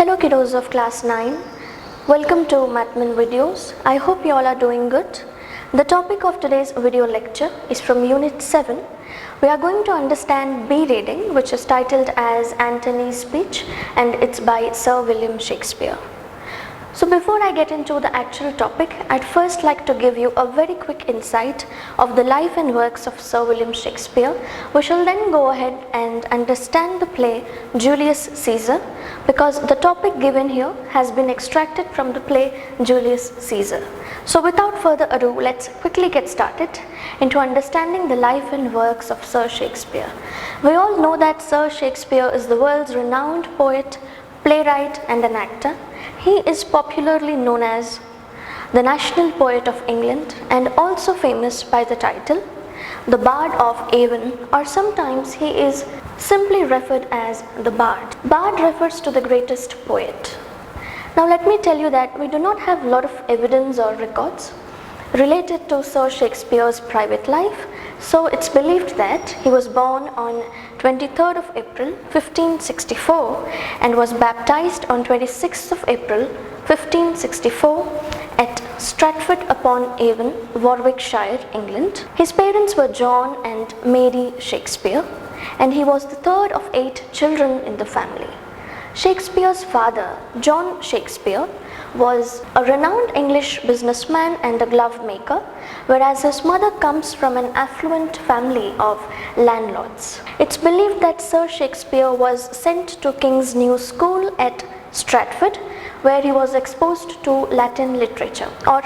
Hello kiddos of class 9, welcome to Mathmin videos. I hope you all are doing good. The topic of today's video lecture is from unit 7. We are going to understand B reading, which is titled as Antony's Speech, and it's by Sir William Shakespeare. So before I get into the actual topic, I'd first like to give you a very quick insight of the life and works of Sir William Shakespeare. We shall then go ahead and understand the play Julius Caesar, because the topic given here has been extracted from the play Julius Caesar. So without further ado, let's quickly get started into understanding the life and works of Sir Shakespeare. We all know that Sir Shakespeare is the world's renowned poet, playwright and an actor. He is popularly known as the national poet of England and also famous by the title the Bard of Avon, or sometimes he is simply referred as the Bard. Bard refers to the greatest poet. Now let me tell you that we do not have a lot of evidence or records related to Sir Shakespeare's private life, so it's believed that he was born on 23rd of April 1564 and was baptized on 26th of April 1564 at Stratford upon Avon, Warwickshire, England. His parents were John and Mary Shakespeare, and he was the third of 8 children in the family. Shakespeare's father, John Shakespeare, was a renowned English businessman and a glove maker, whereas his mother comes from an affluent family of landlords. It's believed that Sir Shakespeare was sent to King's New School at Stratford, where he was exposed to Latin literature, or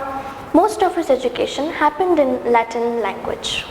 most of his education happened in Latin language.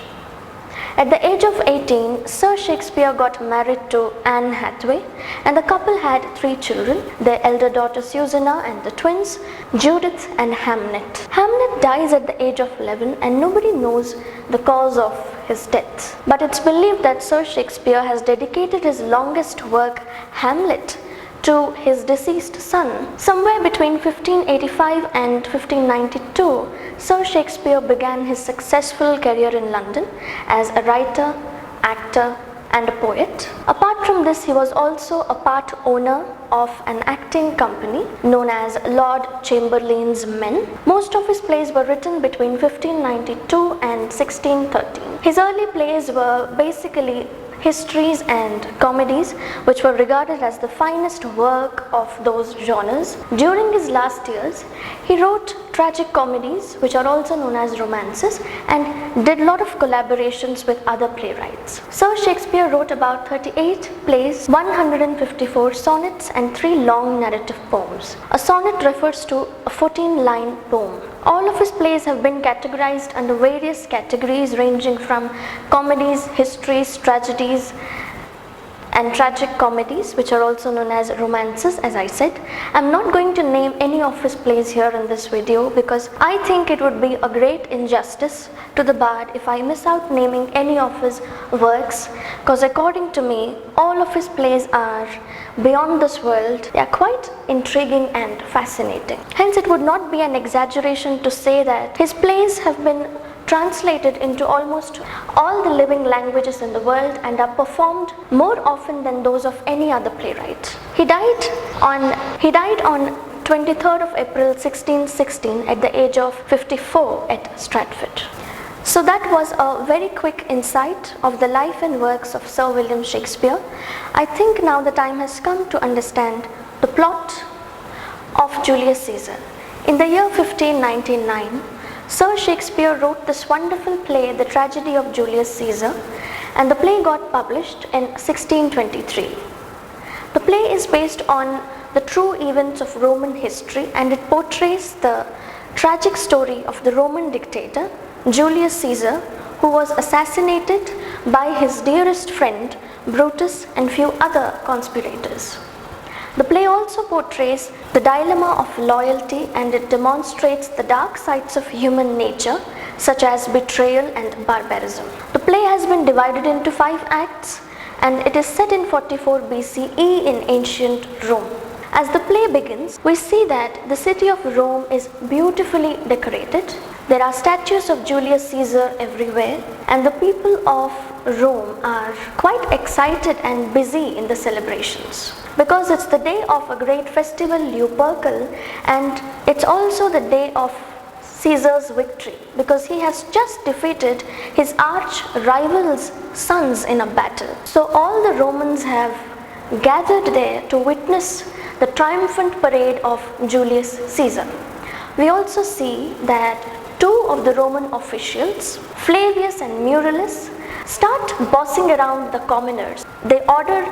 At the age of 18, Sir Shakespeare got married to Anne Hathaway, and the couple had 3 children, their elder daughter Susanna and the twins Judith and Hamnet. Hamnet dies at the age of 11 and nobody knows the cause of his death. But it's believed that Sir Shakespeare has dedicated his longest work, Hamlet, to his deceased son. Somewhere between 1585 and 1592, Sir Shakespeare began his successful career in London as a writer, actor and a poet. Apart from this, he was also a part owner of an acting company known as Lord Chamberlain's Men. Most of his plays were written between 1592 and 1613. His early plays were basically histories and comedies, which were regarded as the finest work of those genres. During his last years, he wrote tragic comedies, which are also known as romances, and did a lot of collaborations with other playwrights. Sir Shakespeare wrote about 38 plays, 154 sonnets and 3 long narrative poems. A sonnet refers to a 14-line poem. All of his plays have been categorized under various categories ranging from comedies, histories, tragedies and tragic comedies, which are also known as romances, as I said. I'm not going to name any of his plays here in this video because I think it would be a great injustice to the Bard if I miss out naming any of his works, because according to me, all of his plays are beyond this world. They are quite intriguing and fascinating. Hence, it would not be an exaggeration to say that his plays have been translated into almost all the living languages in the world and are performed more often than those of any other playwright. He died on 23rd of April 1616 at the age of 54 at Stratford. So that was a very quick insight of the life and works of Sir William Shakespeare. I think now the time has come to understand the plot of Julius Caesar. In the year 1599, Sir Shakespeare wrote this wonderful play, The Tragedy of Julius Caesar, and the play got published in 1623. The play is based on the true events of Roman history, and it portrays the tragic story of the Roman dictator Julius Caesar, who was assassinated by his dearest friend Brutus and few other conspirators. The play also portrays the dilemma of loyalty, and it demonstrates the dark sides of human nature such as betrayal and barbarism. The play has been divided into 5 acts and it is set in 44 BCE in ancient Rome. As the play begins, we see that the city of Rome is beautifully decorated. There are statues of Julius Caesar everywhere, and the people of Rome are quite excited and busy in the celebrations because it's the day of a great festival, Lupercal, and it's also the day of Caesar's victory because he has just defeated his arch rival's sons in a battle. So all the Romans have gathered there to witness the triumphant parade of Julius Caesar. We also see that two of the Roman officials, Flavius and Murillus, start bossing around the commoners. They order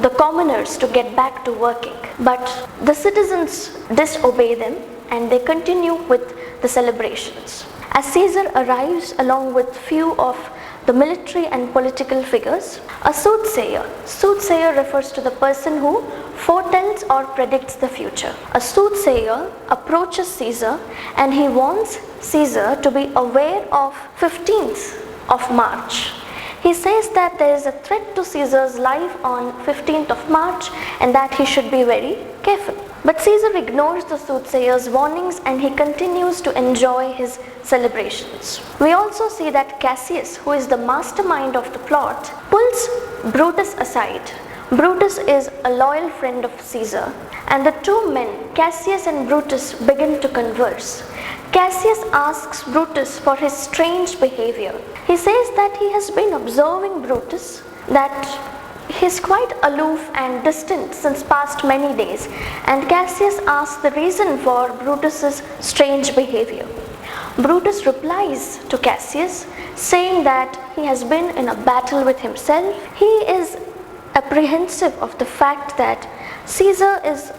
the commoners to get back to working, but the citizens disobey them and they continue with the celebrations. As Caesar arrives along with few of the military and political figures, a soothsayer refers to the person who foretells or predicts the future. A soothsayer approaches Caesar and he warns Caesar to be aware of 15th of March. He says that there is a threat to Caesar's life on 15th of March and that he should be very careful. But Caesar ignores the soothsayer's warnings and he continues to enjoy his celebrations. We also see that Cassius, who is the mastermind of the plot, pulls Brutus aside. Brutus is a loyal friend of Caesar, and the two men, Cassius and Brutus, begin to converse. Cassius asks Brutus for his strange behavior. He says that he has been observing Brutus, that he is quite aloof and distant since past many days, and Cassius asks the reason for Brutus's strange behavior. Brutus replies to Cassius saying that he has been in a battle with himself. He is apprehensive of the fact that Caesar is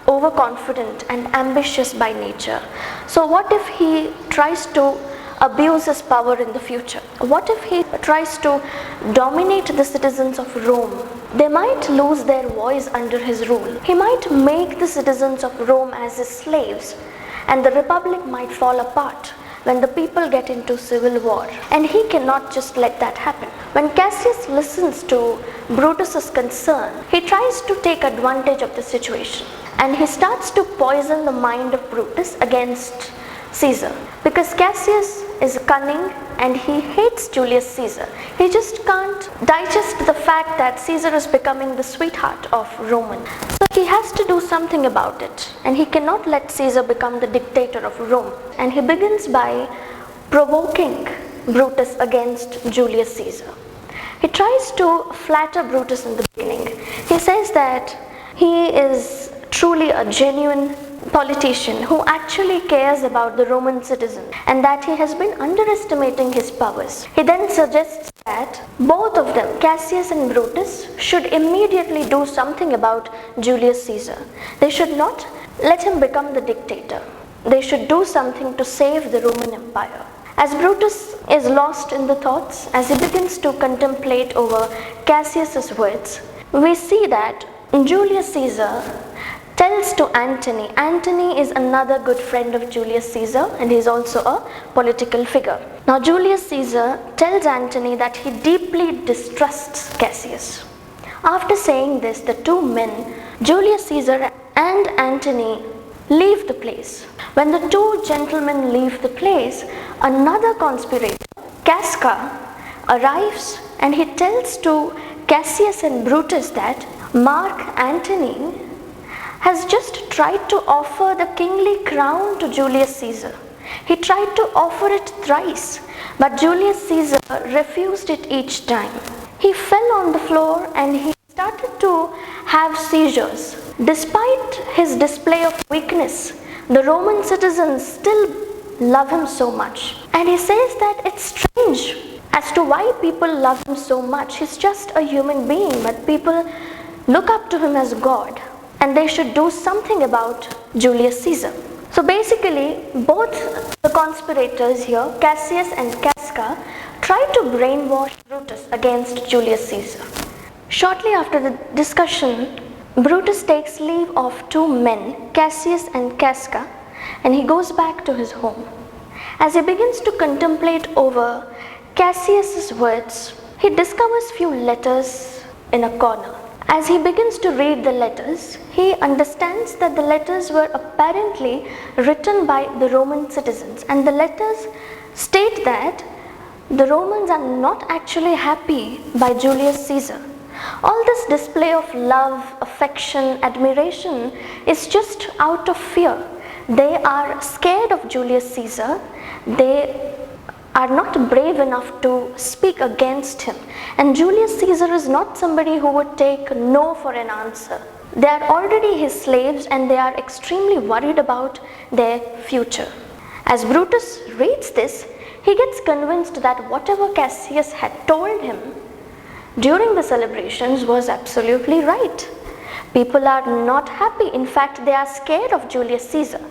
overconfident and ambitious by nature. So what if he tries to abuse his power in the future? What if he tries to dominate the citizens of Rome? They might lose their voice under his rule. He might make the citizens of Rome as his slaves, and the republic might fall apart when the people get into civil war. And he cannot just let that happen. When Cassius listens to Brutus's concern, he tries to take advantage of the situation, and he starts to poison the mind of Brutus against Caesar, because Cassius is cunning and he hates Julius Caesar. He just can't digest the fact that Caesar is becoming the sweetheart of Roman. So he has to do something about it, and he cannot let Caesar become the dictator of Rome. And he begins by provoking Brutus against Julius Caesar. He tries to flatter Brutus in the beginning. He says that he is truly a genuine politician who actually cares about the Roman citizen and that he has been underestimating his powers. He then suggests that both of them, Cassius and Brutus, should immediately do something about Julius Caesar. They should not let him become the dictator. They should do something to save the Roman Empire. As Brutus is lost in the thoughts, as he begins to contemplate over Cassius's words, we see that Julius Caesar tells to Antony. Antony is another good friend of Julius Caesar, and he is also a political figure. Now Julius Caesar tells Antony that he deeply distrusts Cassius. After saying this, the two men, Julius Caesar and Antony, leave the place. When the two gentlemen leave the place, another conspirator, Casca, arrives, and he tells to Cassius and Brutus that Mark Antony has just tried to offer the kingly crown to Julius Caesar. He tried to offer it thrice, but Julius Caesar refused it each time. He fell on the floor and he started to have seizures. Despite his display of weakness, the Roman citizens still love him so much. And he says that it's strange as to why people love him so much. He's just a human being, but people look up to him as God, and they should do something about Julius Caesar. So basically, both the conspirators here, Cassius and Casca, try to brainwash Brutus against Julius Caesar. Shortly after the discussion, Brutus takes leave of two men, Cassius and Casca, and he goes back to his home. As he begins to contemplate over Cassius's words, he discovers few letters in a corner. As he begins to read the letters, he understands that the letters were apparently written by the Roman citizens, and the letters state that the Romans are not actually happy by Julius Caesar. All this display of love, affection, admiration is just out of fear. They are scared of Julius Caesar. They are not brave enough to speak against him. And Julius Caesar is not somebody who would take no for an answer. They are already his slaves and they are extremely worried about their future. As Brutus reads this, he gets convinced that whatever Cassius had told him during the celebrations was absolutely right. People are not happy. In fact, they are scared of Julius Caesar.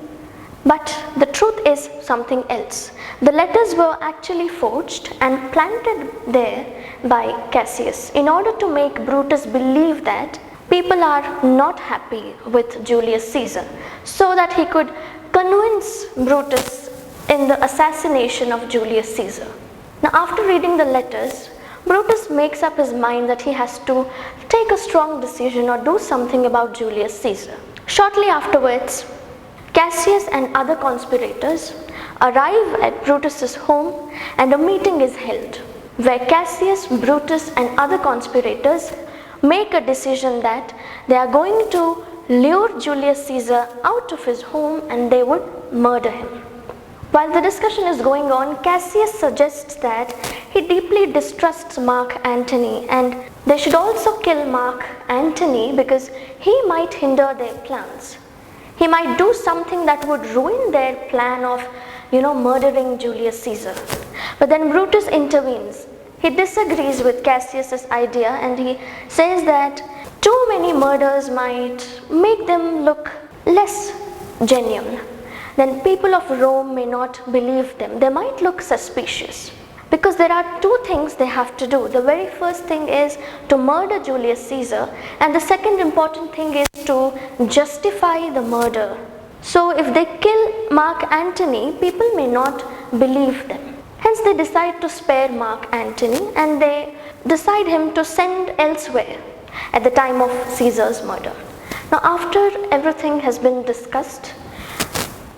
But the truth is something else. The letters were actually forged and planted there by Cassius in order to make Brutus believe that people are not happy with Julius Caesar, so that he could convince Brutus in the assassination of Julius Caesar. Now, after reading the letters, Brutus makes up his mind that he has to take a strong decision or do something about Julius Caesar. Shortly afterwards, Cassius and other conspirators arrive at Brutus's home and a meeting is held where Cassius, Brutus and other conspirators make a decision that they are going to lure Julius Caesar out of his home and they would murder him. While the discussion is going on, Cassius suggests that he deeply distrusts Mark Antony and they should also kill Mark Antony because he might hinder their plans. He might do something that would ruin their plan of, murdering Julius Caesar. But then Brutus intervenes. He disagrees with Cassius's idea and he says that too many murders might make them look less genuine. Then people of Rome may not believe them. They might look suspicious. Because there are two things they have to do. The very first thing is to murder Julius Caesar, and the second important thing is to justify the murder. So if they kill Mark Antony, people may not believe them. Hence they decide to spare Mark Antony and they decide him to send elsewhere at the time of Caesar's murder. Now, after everything has been discussed,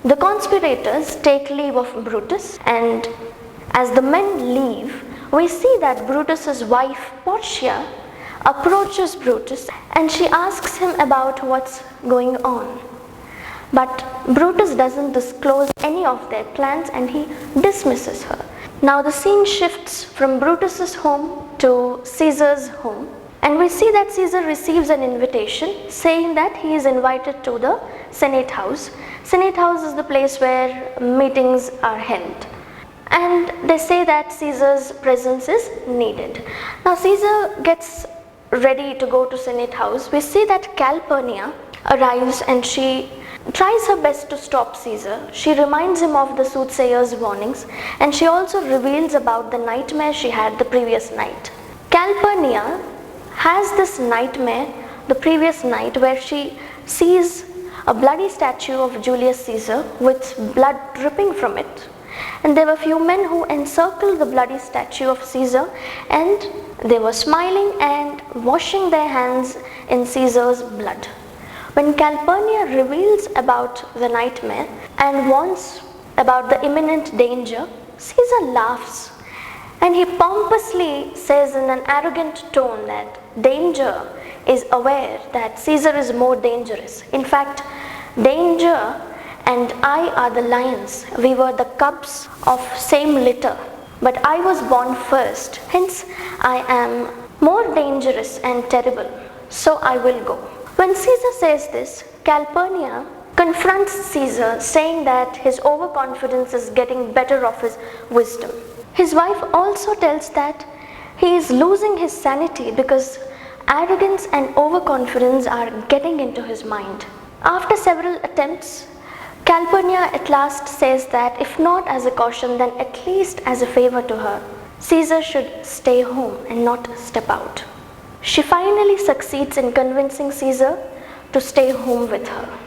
the conspirators take leave of Brutus, and as the men leave, we see that Brutus's wife Portia approaches Brutus and she asks him about what's going on. But Brutus doesn't disclose any of their plans and he dismisses her. Now the scene shifts from Brutus's home to Caesar's home, and we see that Caesar receives an invitation saying that he is invited to the Senate House. Senate House is the place where meetings are held. And they say that Caesar's presence is needed. Now Caesar gets ready to go to Senate House. We see that Calpurnia arrives and she tries her best to stop Caesar. She reminds him of the soothsayer's warnings and she also reveals about the nightmare she had the previous night. Calpurnia has this nightmare the previous night where she sees a bloody statue of Julius Caesar with blood dripping from it. And there were few men who encircled the bloody statue of Caesar and they were smiling and washing their hands in Caesar's blood. When Calpurnia reveals about the nightmare and warns about the imminent danger, Caesar laughs and he pompously says in an arrogant tone that danger is aware that Caesar is more dangerous. In fact, danger and I are the lions. We were the cubs of same litter, but I was born first. Hence, I am more dangerous and terrible. So I will go. When Caesar says this, Calpurnia confronts Caesar, saying that his overconfidence is getting better of his wisdom. His wife also tells that he is losing his sanity because arrogance and overconfidence are getting into his mind. After several attempts, Calpurnia at last says that if not as a caution, then at least as a favor to her, Caesar should stay home and not step out. She finally succeeds in convincing Caesar to stay home with her.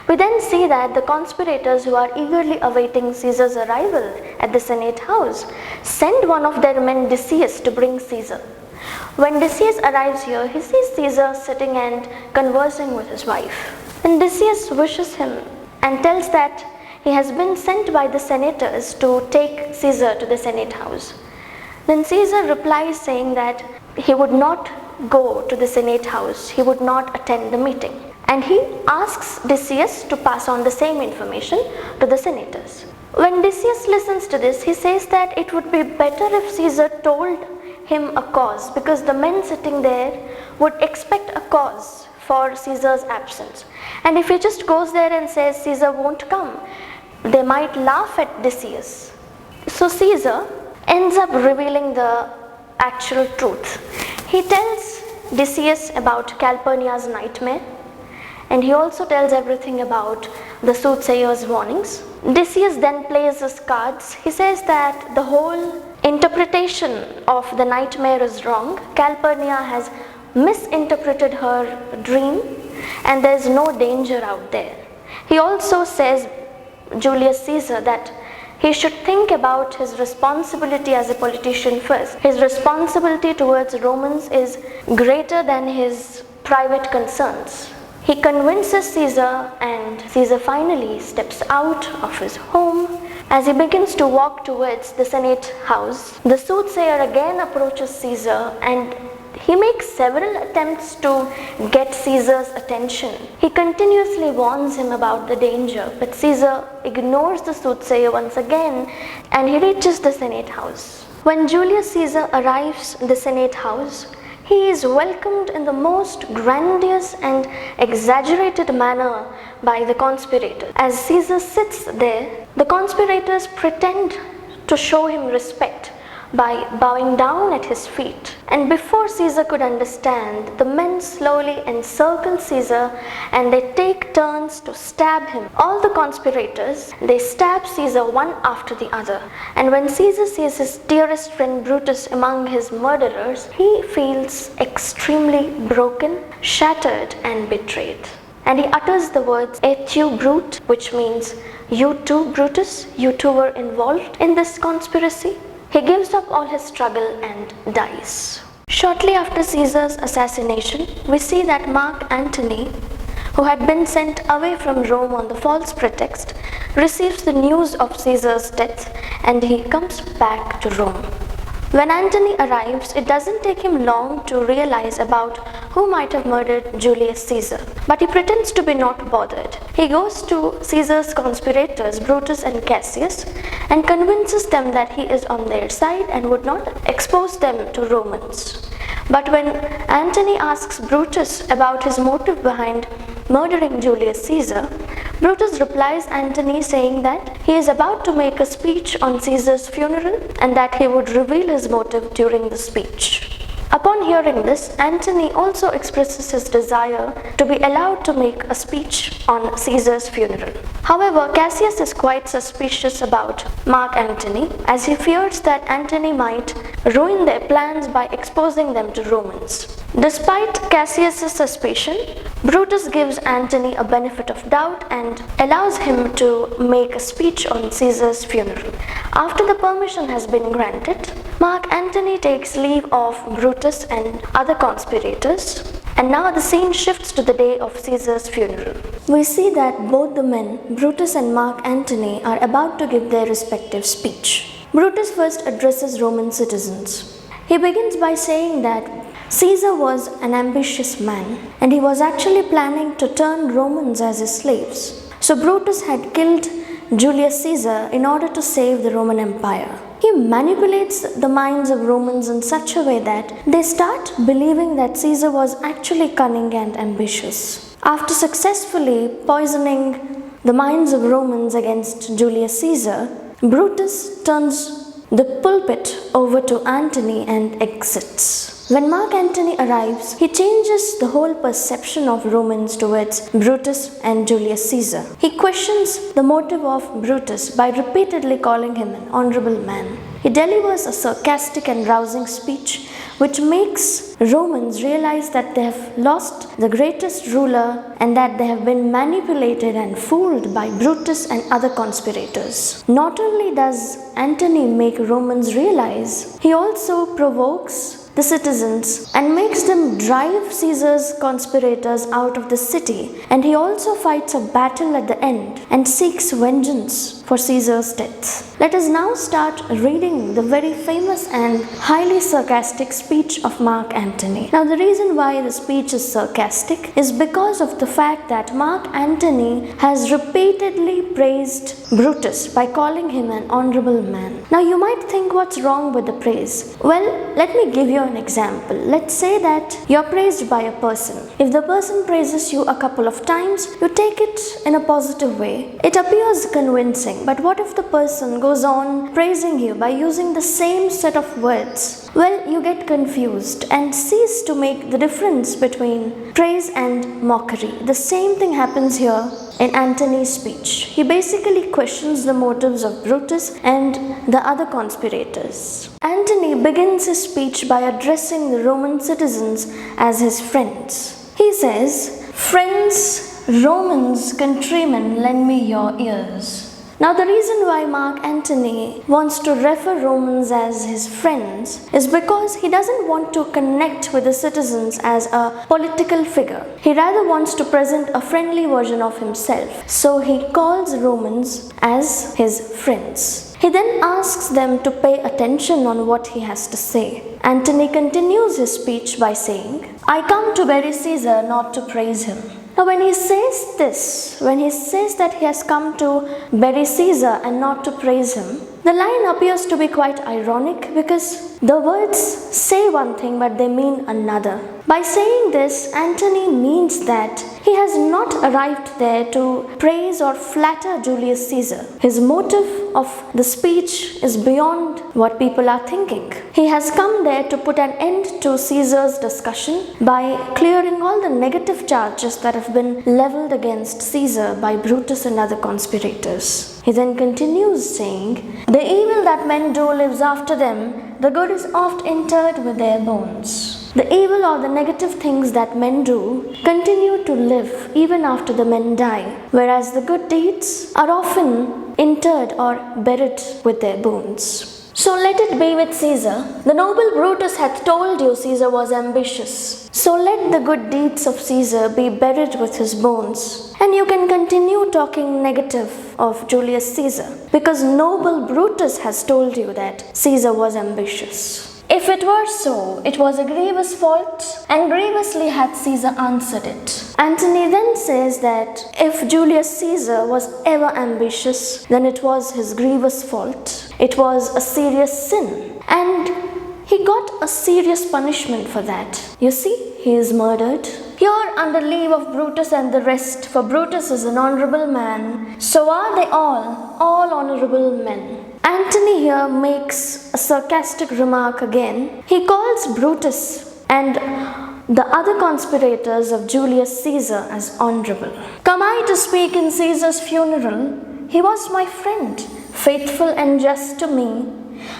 We then see that the conspirators who are eagerly awaiting Caesar's arrival at the Senate House send one of their men, Decius, to bring Caesar. When Decius arrives here, he sees Caesar sitting and conversing with his wife. And Decius wishes him and tells that he has been sent by the senators to take Caesar to the Senate house. Then Caesar replies saying that he would not go to the Senate house, he would not attend the meeting. And he asks Decius to pass on the same information to the senators. When Decius listens to this, he says that it would be better if Caesar told him a cause, because the men sitting there would expect a cause for Caesar's absence. And if he just goes there and says Caesar won't come, they might laugh at Decius. So Caesar ends up revealing the actual truth. He tells Decius about Calpurnia's nightmare, and he also tells everything about the soothsayer's warnings. Decius then plays his cards. He says that the whole interpretation of the nightmare is wrong. Calpurnia has misinterpreted her dream and there is no danger out there. He also says, Julius Caesar, that he should think about his responsibility as a politician first. His responsibility towards Romans is greater than his private concerns. He convinces Caesar, and Caesar finally steps out of his home. As he begins to walk towards the Senate house, the soothsayer again approaches Caesar and he makes several attempts to get Caesar's attention. He continuously warns him about the danger, but Caesar ignores the soothsayer once again and he reaches the Senate house. When Julius Caesar arrives in the Senate house, he is welcomed in the most grandiose and exaggerated manner by the conspirators. As Caesar sits there, the conspirators pretend to show him respect by bowing down at his feet. And before Caesar could understand, the men slowly encircle Caesar and they take turns to stab him. All the conspirators, they stab Caesar one after the other. And when Caesar sees his dearest friend Brutus among his murderers, he feels extremely broken, shattered and betrayed. And he utters the words, "Et tu, Brute," which means, "You too, Brutus, you too were involved in this conspiracy." He gives up all his struggle and dies. Shortly after Caesar's assassination, we see that Mark Antony, who had been sent away from Rome on the false pretext, receives the news of Caesar's death and he comes back to Rome. When Antony arrives, it doesn't take him long to realize about who might have murdered Julius Caesar, but he pretends to be not bothered. He goes to Caesar's conspirators, Brutus and Cassius, and convinces them that he is on their side and would not expose them to Romans. But when Antony asks Brutus about his motive behind murdering Julius Caesar, Brutus replies Antony saying that he is about to make a speech on Caesar's funeral and that he would reveal his motive during the speech. Upon hearing this, Antony also expresses his desire to be allowed to make a speech on Caesar's funeral. However, Cassius is quite suspicious about Mark Antony, as he fears that Antony might ruin their plans by exposing them to Romans. Despite Cassius' suspicion, Brutus gives Antony a benefit of doubt and allows him to make a speech on Caesar's funeral. After the permission has been granted, Mark Antony takes leave of Brutus and other conspirators, and now the scene shifts to the day of Caesar's funeral. We see that both the men, Brutus and Mark Antony, are about to give their respective speech. Brutus first addresses Roman citizens. He begins by saying that Caesar was an ambitious man and he was actually planning to turn Romans as his slaves. So Brutus had killed Julius Caesar in order to save the Roman Empire. He manipulates the minds of Romans in such a way that they start believing that Caesar was actually cunning and ambitious. After successfully poisoning the minds of Romans against Julius Caesar, Brutus turns the pulpit over to Antony and exits. When Mark Antony arrives, he changes the whole perception of Romans towards Brutus and Julius Caesar. He questions the motive of Brutus by repeatedly calling him an honorable man. He delivers a sarcastic and rousing speech which makes Romans realize that they have lost the greatest ruler and that they have been manipulated and fooled by Brutus and other conspirators. Not only does Antony make Romans realize, he also provokes the citizens and makes them drive Caesar's conspirators out of the city, and he also fights a battle at the end and seeks vengeance for Caesar's death. Let us now start reading the very famous and highly sarcastic speech of Mark Antony. Now, the reason why the speech is sarcastic is because of the fact that Mark Antony has repeatedly praised Brutus by calling him an honorable man. Now, you might think, what's wrong with the praise? Well, let me give you an example. Let's say that you're praised by a person. If the person praises you a couple of times, you take it in a positive way. It appears convincing, but what if the person goes on praising you by using the same set of words? Well, you get confused and cease to make the difference between praise and mockery. The same thing happens here in Antony's speech. He basically questions the motives of Brutus and the other conspirators. Antony begins his speech by addressing the Roman citizens as his friends. He says, "Friends, Romans, countrymen, lend me your ears." Now, the reason why Mark Antony wants to refer Romans as his friends is because he doesn't want to connect with the citizens as a political figure. He rather wants to present a friendly version of himself. So he calls Romans as his friends. He then asks them to pay attention on what he has to say. Antony continues his speech by saying, "I come to bury Caesar, not to praise him." Now, when he says this, when he says that he has come to bury Caesar and not to praise him, the line appears to be quite ironic because the words say one thing but they mean another. By saying this, Antony means that he has not arrived there to praise or flatter Julius Caesar. His motive of the speech is beyond what people are thinking. He has come there to put an end to Caesar's discussion by clearing all the negative charges that have been leveled against Caesar by Brutus and other conspirators. He then continues saying, "The evil that men do lives after them, the good is oft interred with their bones." The evil or the negative things that men do continue to live even after the men die, whereas the good deeds are often interred or buried with their bones. So let it be with Caesar. The noble Brutus hath told you Caesar was ambitious. So let the good deeds of Caesar be buried with his bones. And you can continue talking negative of Julius Caesar because noble Brutus has told you that Caesar was ambitious. If it were so, it was a grievous fault, and grievously hath Caesar answered it. Antony then says that if Julius Caesar was ever ambitious, then it was his grievous fault. It was a serious sin, and he got a serious punishment for that. You see, he is murdered. Here, under leave of Brutus and the rest, for Brutus is an honorable man, so are they all honorable men. Antony here makes a sarcastic remark again. He calls Brutus and the other conspirators of Julius Caesar as honorable. Come I to speak in Caesar's funeral? He was my friend, faithful and just to me.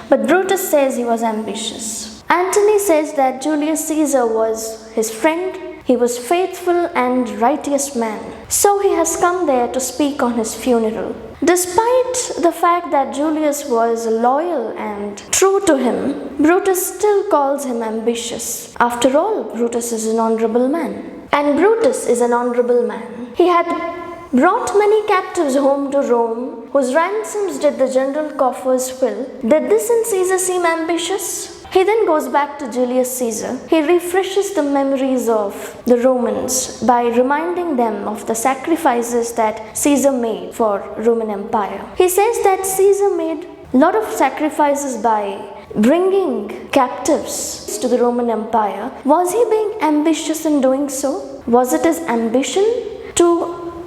But Brutus says he was ambitious. Antony says that Julius Caesar was his friend. He was faithful and righteous man. So he has come there to speak on his funeral. Despite the fact that Julius was loyal and true to him, Brutus still calls him ambitious. After all, Brutus is an honorable man. And Brutus is an honorable man. He had brought many captives home to Rome, whose ransoms did the general coffers fill. Did this in Caesar seem ambitious? He then goes back to Julius Caesar. He refreshes the memories of the Romans by reminding them of the sacrifices that Caesar made for Roman Empire. He says that Caesar made a lot of sacrifices by bringing captives to the Roman Empire. Was he being ambitious in doing so? Was it his ambition to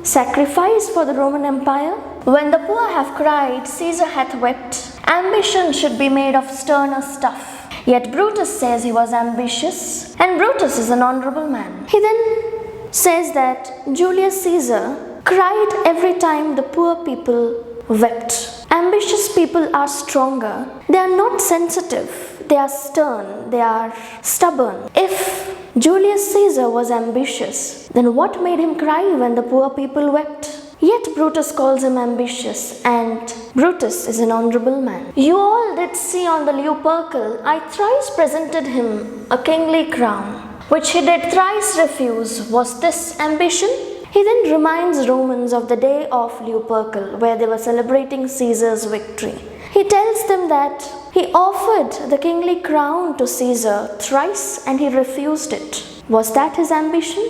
sacrifice for the Roman Empire? When the poor have cried, Caesar hath wept. Ambition should be made of sterner stuff. Yet Brutus says he was ambitious, and Brutus is an honorable man. He then says that Julius Caesar cried every time the poor people wept. Ambitious people are stronger. They are not sensitive. They are stern. They are stubborn. If Julius Caesar was ambitious, then what made him cry when the poor people wept? Yet Brutus calls him ambitious, and Brutus is an honourable man. You all did see on the Lupercal, I thrice presented him a kingly crown, which he did thrice refuse. Was this ambition? He then reminds Romans of the day of Lupercal, where they were celebrating Caesar's victory. He tells them that he offered the kingly crown to Caesar thrice and he refused it. Was that his ambition?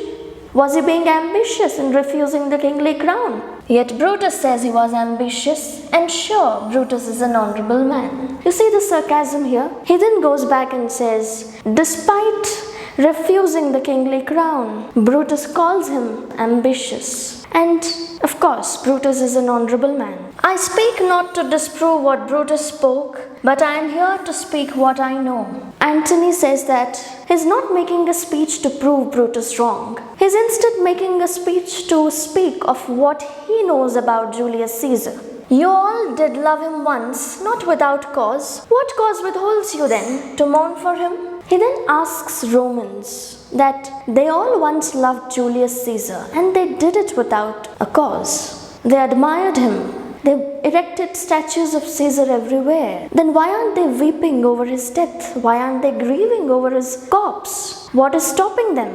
Was he being ambitious in refusing the kingly crown? Yet Brutus says he was ambitious, and sure, Brutus is an honourable man. You see the sarcasm here? He then goes back and says, despite refusing the kingly crown, Brutus calls him ambitious. And of course, Brutus is an honourable man. I speak not to disprove what Brutus spoke, but I am here to speak what I know. Antony says that he's not making a speech to prove Brutus wrong. He's instead making a speech to speak of what he knows about Julius Caesar. You all did love him once, not without cause. What cause withholds you then to mourn for him? He then asks Romans that they all once loved Julius Caesar and they did it without a cause. They admired him. They erected statues of Caesar everywhere. Then why aren't they weeping over his death? Why aren't they grieving over his corpse? What is stopping them?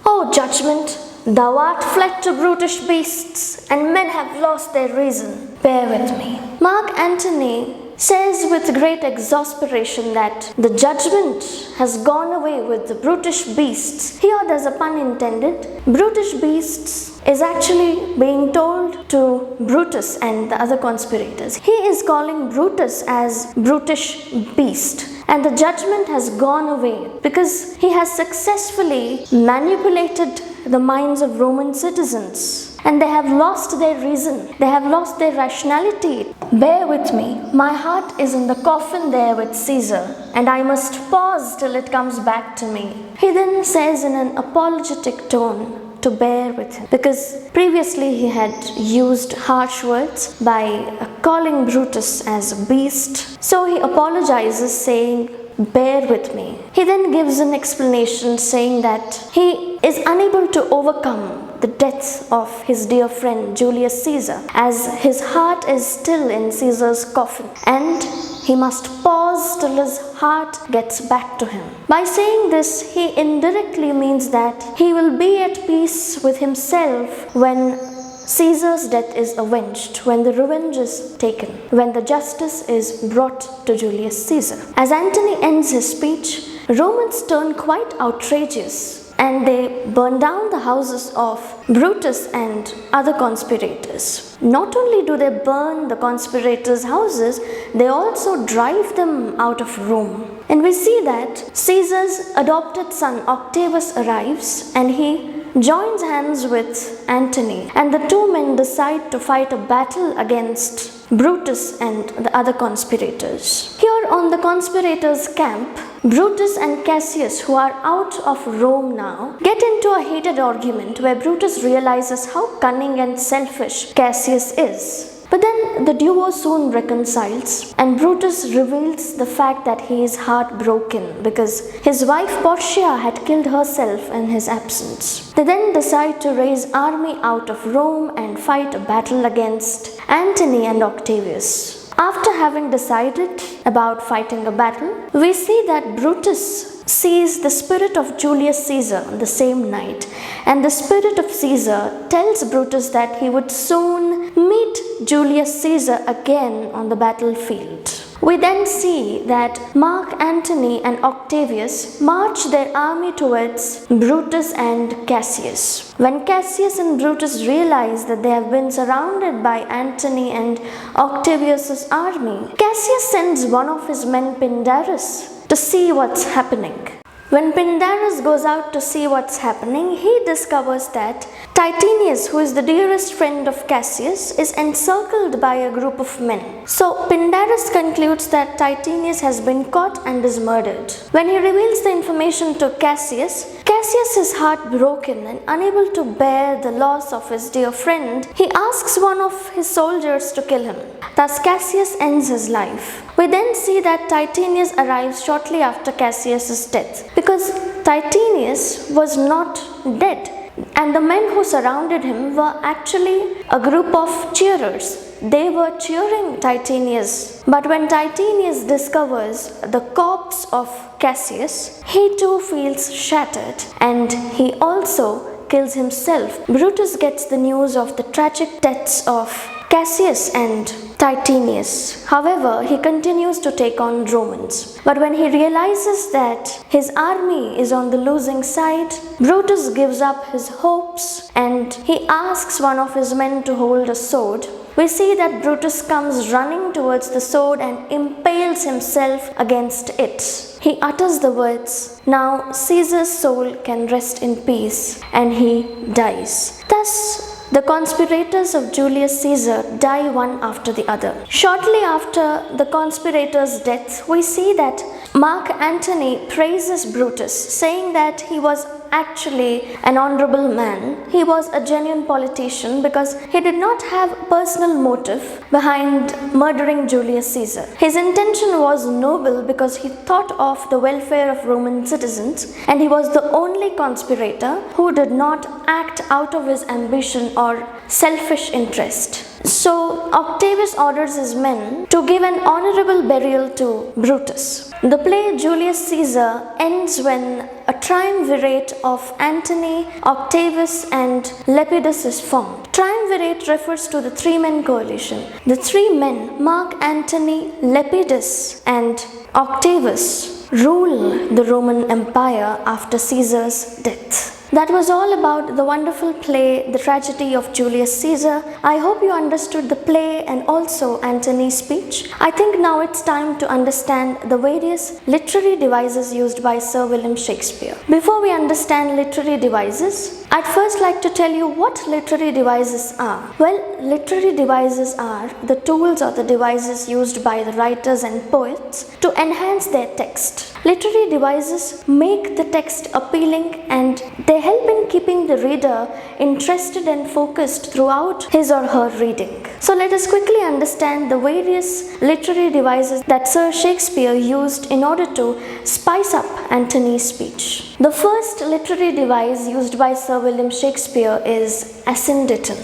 O judgment, thou art fled to brutish beasts, and men have lost their reason. Bear with me. Mark Antony says with great exasperation that the judgment has gone away with the brutish beasts. Here there's a pun intended. Brutish beasts is actually being told to Brutus and the other conspirators. He is calling Brutus as brutish beast. And the judgment has gone away because he has successfully manipulated the minds of Roman citizens. And they have lost their reason. They have lost their rationality. Bear with me. My heart is in the coffin there with Caesar, and I must pause till it comes back to me. He then says in an apologetic tone to bear with him, because previously he had used harsh words by calling Brutus as a beast. So he apologizes, saying, bear with me. He then gives an explanation saying that he is unable to overcome the death of his dear friend Julius Caesar, as his heart is still in Caesar's coffin, and he must pause till his heart gets back to him. By saying this, he indirectly means that he will be at peace with himself when Caesar's death is avenged, when the revenge is taken, when the justice is brought to Julius Caesar. As Antony ends his speech, Romans turn quite outrageous and they burn down the houses of Brutus and other conspirators. Not only do they burn the conspirators' houses, they also drive them out of Rome. And we see that Caesar's adopted son Octavius arrives and he joins hands with Antony, and the two men decide to fight a battle against Brutus and the other conspirators. Here on the conspirators' camp, Brutus and Cassius, who are out of Rome now, get into a heated argument where Brutus realizes how cunning and selfish Cassius is. But then the duo soon reconciles, and Brutus reveals the fact that he is heartbroken because his wife Portia had killed herself in his absence. They then decide to raise army out of Rome and fight a battle against Antony and Octavius. After having decided about fighting a battle, we see that Brutus sees the spirit of Julius Caesar on the same night, and the spirit of Caesar tells Brutus that he would soon meet Julius Caesar again on the battlefield. We then see that Mark Antony and Octavius march their army towards Brutus and Cassius. When Cassius and Brutus realize that they have been surrounded by Antony and Octavius's army, Cassius sends one of his men, Pindarus, to see what's happening. When Pindarus goes out to see what's happening, he discovers that Titinius, who is the dearest friend of Cassius, is encircled by a group of men. So Pindarus concludes that Titinius has been caught and is murdered. When he reveals the information to Cassius, Cassius is heartbroken and unable to bear the loss of his dear friend. He asks one of his soldiers to kill him. Thus Cassius ends his life. We then see that Titinius arrives shortly after Cassius's death, because Titinius was not dead, and the men who surrounded him were actually a group of cheerers. they were cheering Titinius. But when Titinius discovers the corpse of Cassius, he too feels shattered and he also kills himself. Brutus gets the news of the tragic deaths of Cassius and Titinius. However, he continues to take on Romans. But when he realizes that his army is on the losing side, Brutus gives up his hopes and he asks one of his men to hold a sword. We see that Brutus comes running towards the sword and impales himself against it. He utters the words, "Now Caesar's soul can rest in peace," and he dies. Thus, the conspirators of Julius Caesar die one after the other. Shortly after the conspirators' death, we see that Mark Antony praises Brutus, saying that he was actually an honorable man. He was a genuine politician because he did not have personal motive behind murdering Julius Caesar. His intention was noble because he thought of the welfare of Roman citizens, and he was the only conspirator who did not act out of his ambition or selfish interest. So Octavius orders his men to give an honorable burial to Brutus. The play Julius Caesar ends when a triumvirate of Antony, Octavius and Lepidus is formed. Triumvirate refers to the three-men coalition. The three men, Mark Antony, Lepidus and Octavius, rule the Roman Empire after Caesar's death. That was all about the wonderful play, The Tragedy of Julius Caesar. I hope you understood the play and also Antony's speech. I think now it's time to understand the various literary devices used by Sir William Shakespeare. Before we understand literary devices, I'd first like to tell you what literary devices are. Well, literary devices are the tools or the devices used by the writers and poets to enhance their text. Literary devices make the text appealing and they help in keeping the reader interested and focused throughout his or her reading. So let us quickly understand the various literary devices that Sir Shakespeare used in order to spice up Antony's speech. The first literary device used by Sir William Shakespeare is asyndeton.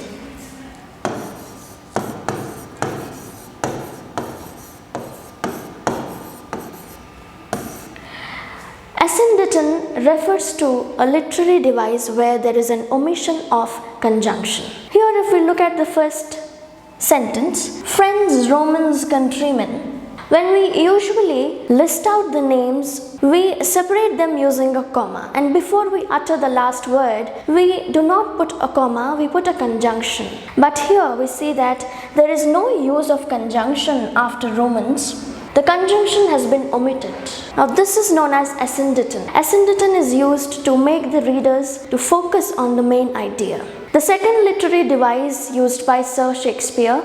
Asyndeton refers to a literary device where there is an omission of conjunction. Here, if we look at the first sentence, friends, Romans, countrymen, when we usually list out the names, we separate them using a comma, and before we utter the last word, we do not put a comma, we put a conjunction. But here we see that there is no use of conjunction after Romans. The conjunction has been omitted. Now this is known as asyndeton. Asyndeton is used to make the readers to focus on the main idea. The second literary device used by Sir Shakespeare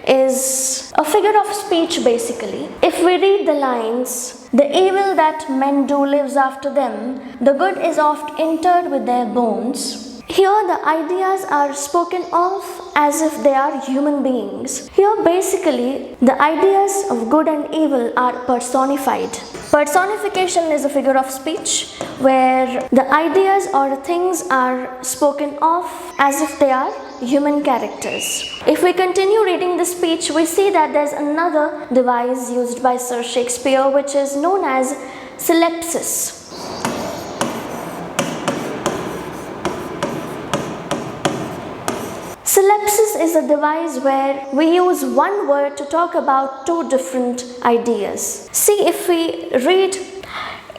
is a figure of speech basically. If we read the lines, "The evil that men do lives after them, the good is oft interred with their bones." Here the ideas are spoken of as if they are human beings. Here basically the ideas of good and evil are personified. Personification is a figure of speech where the ideas or things are spoken of as if they are human characters. If we continue reading the speech, we see that there's another device used by Sir Shakespeare which is known as syllabuses. Syllabuses is a device where we use one word to talk about two different ideas. See, if we read,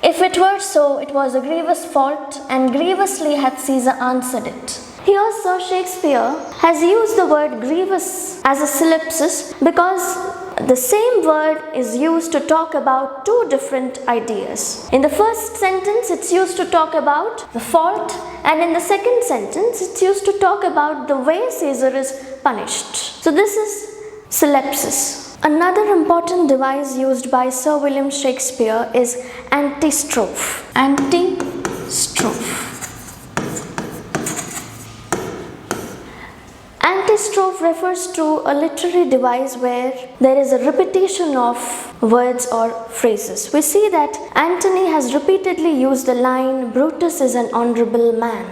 "If it were so, it was a grievous fault, and grievously hath Caesar answered it." Here Sir Shakespeare has used the word grievous as a syllabuses because the same word is used to talk about two different ideas. In the first sentence, it's used to talk about the fault, and in the second sentence, it's used to talk about the way Caesar is punished. So this is syllabuses. Another important device used by Sir William Shakespeare is antistroke. Antistroke. Antistroke refers to a literary device where there is a repetition of words or phrases. We see that Antony has repeatedly used the line, "Brutus is an honorable man."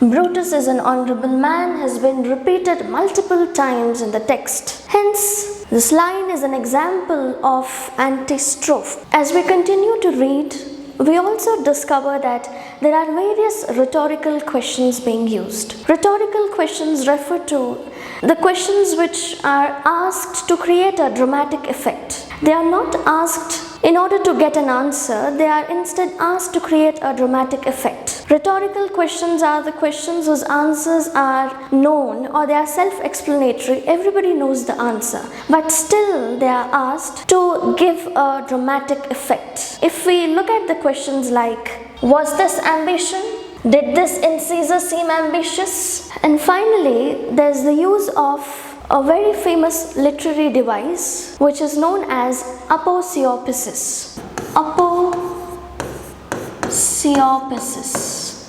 Brutus is an honorable man has been repeated multiple times in the text. Hence, this line is an example of Antistroke. As we continue to read, we also discover that there are various rhetorical questions being used. Rhetorical questions refer to the questions which are asked to create a dramatic effect. They are not asked in order to get an answer, they are instead asked to create a dramatic effect. Rhetorical questions are the questions whose answers are known or they are self-explanatory. Everybody knows the answer, but still they are asked to give a dramatic effect. If we look at the questions like, was this ambition? Did this in Caesar seem ambitious? And finally, there's the use of a very famous literary device which is known as aposiopesis. Aposiopesis.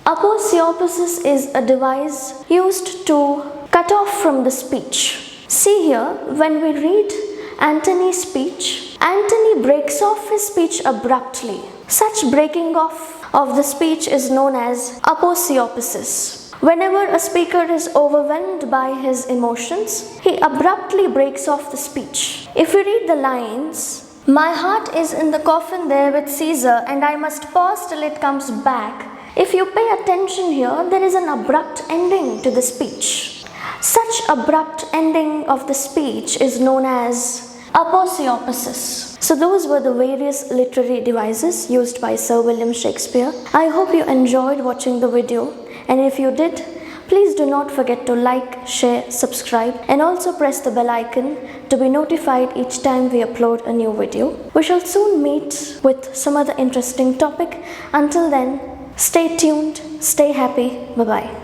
Aposiopesis is a device used to cut off from the speech. See here, when we read Antonys Speech, Antony breaks off his speech abruptly. Such breaking off of the speech is known as aposiopesis. Whenever a speaker is overwhelmed by his emotions, he abruptly breaks off the speech. If we read the lines, my heart is in the coffin there with Caesar and I must pause till it comes back. If you pay attention here, there is an abrupt ending to the speech. Such abrupt ending of the speech is known as aposiopesis. So those were the various literary devices used by Sir William Shakespeare. I hope you enjoyed watching the video. And if you did, please do not forget to like, share, subscribe and also press the bell icon to be notified each time we upload a new video. We shall soon meet with some other interesting topic. Until then, stay tuned, stay happy, bye-bye.